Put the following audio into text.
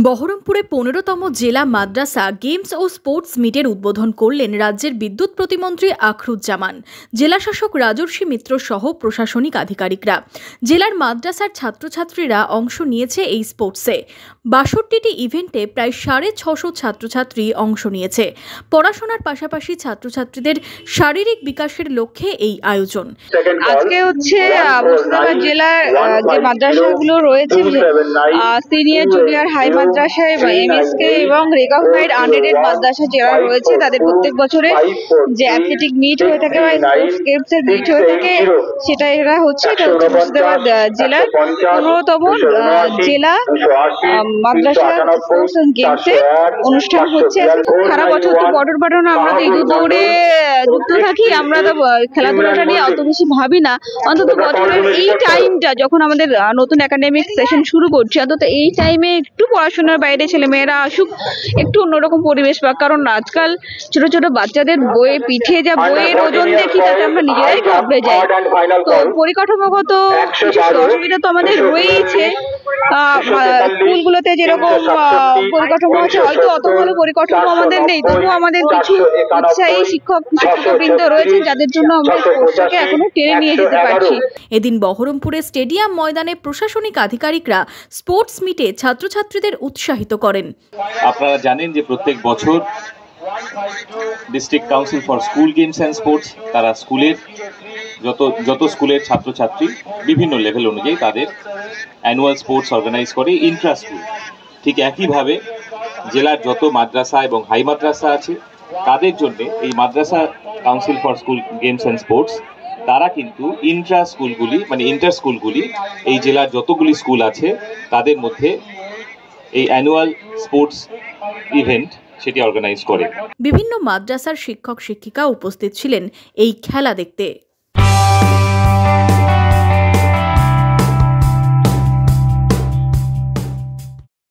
বহরমপুরে ১৫তম জেলা মাদ্রাসা গেমস ও স্পোর্টস মিটের উদ্বোধন করলেন রাজ্যের বিদ্যুৎ প্রতিমন্ত্রী আখরুজ্জামান। জেলাশাসক রাজর্ষি মিত্র সহ প্রশাসনিক আধিকারিকরা। জেলার মাদ্রাসার ছাত্রছাত্রীরা অংশ নিয়েছে এই স্পোর্টসে। ৬২টি ইভেন্টে প্রায় ৬৫০ ছাত্রছাত্রী অংশ নিয়েছে। পড়াশোনার পাশাপাশি ছাত্রছাত্রীদের শারীরিক বিকাশের লক্ষ্যে এই আয়োজন। আজকে হচ্ছে মুর্শিদাবাদ জেলার যে মাদ্রাসাগুলো রয়েছে, সিনিয়র জুনিয়র হাই মাদ্রাসা এবং এমএসকে এবং রেকগনাইজড আনরেটেড মাদ্রাসা যারা রয়েছে তাদের প্রত্যেক বছরে যে অ্যাথলেটিক মিট হয়ে থাকে বা স্পোর্টস গেমসের মিট হয়ে থাকে, সেটা এটা হচ্ছে মুর্শিদাবাদ জেলার ১৫তম জেলা মাদ্রাসা স্পোর্টস গেমসের অনুষ্ঠান হচ্ছে। সারা বছর তো পঠন পাঠন আমরা তো ইঁদুর দৌড়ে যুক্ত থাকি, আমরা তো খেলাধুলাটা নিয়ে অত বেশি ভাবি না। অন্তত বছরের এই টাইমটা যখন আমাদের নতুন একাডেমিক সেশন শুরু করছে, অন্তত এই টাইমে একটু পড়াশোনার বাইরে ছেলেমেয়েরা আসুক, একটু অন্যরকম পরিবেশ পাক। কারণ আজকাল ছোট ছোট বাচ্চাদের বইয়ে পিঠে যা বইয়ের ওজন দেখি তাতে আমরা নিজেরাই ঘাবড়ে যাই। তো পরিকাঠামোগত কিছু অসুবিধা তো আমাদের রয়েছে। স্কুলগুলোতে যেরকম পরিকাঠামো আছে, হয়তো অত ভালো পরিকাঠামো আমাদের নেই, তবুও আমাদের কিছু উৎসাহী শিক্ষকবৃন্দ রয়েছে যাদের জন্য আমরা স্পোর্টসটাকে এখনো টেনে নিয়ে যেতে পারছি। এদিন বহরমপুরে স্টেডিয়াম ময়দানে প্রশাসনিক আধিকারিকরা স্পোর্টস মিটে ছাত্রছাত্রীদের উৎসাহিত করেন। আপনারা জানেন যে প্রত্যেক বছর district council for school games and sports তারা স্কুলের যত স্কুলের ছাত্রছাত্রী বিভিন্ন লেভেল অনুযায়ী তাদের অ্যানুয়াল স্পোর্টস অর্গানাইজ করে ইন্ট্রা স্কুল। ঠিক একইভাবে জেলার যত মাদ্রাসা এবং হাই মাদ্রাসা আছে তাদের জন্য এই Madrasa council for school games and sports তারা কিন্তু ইন্টার স্কুলগুলি এই জেলার যতগুলি স্কুল আছে তাদের মধ্যে এই অ্যানুয়াল স্পোর্টস ইভেন্ট সেটি অর্গানাইজ করে। বিভিন্ন মাদ্রাসার শিক্ষক শিক্ষিকা উপস্থিত ছিলেন এই খেলা দেখতে।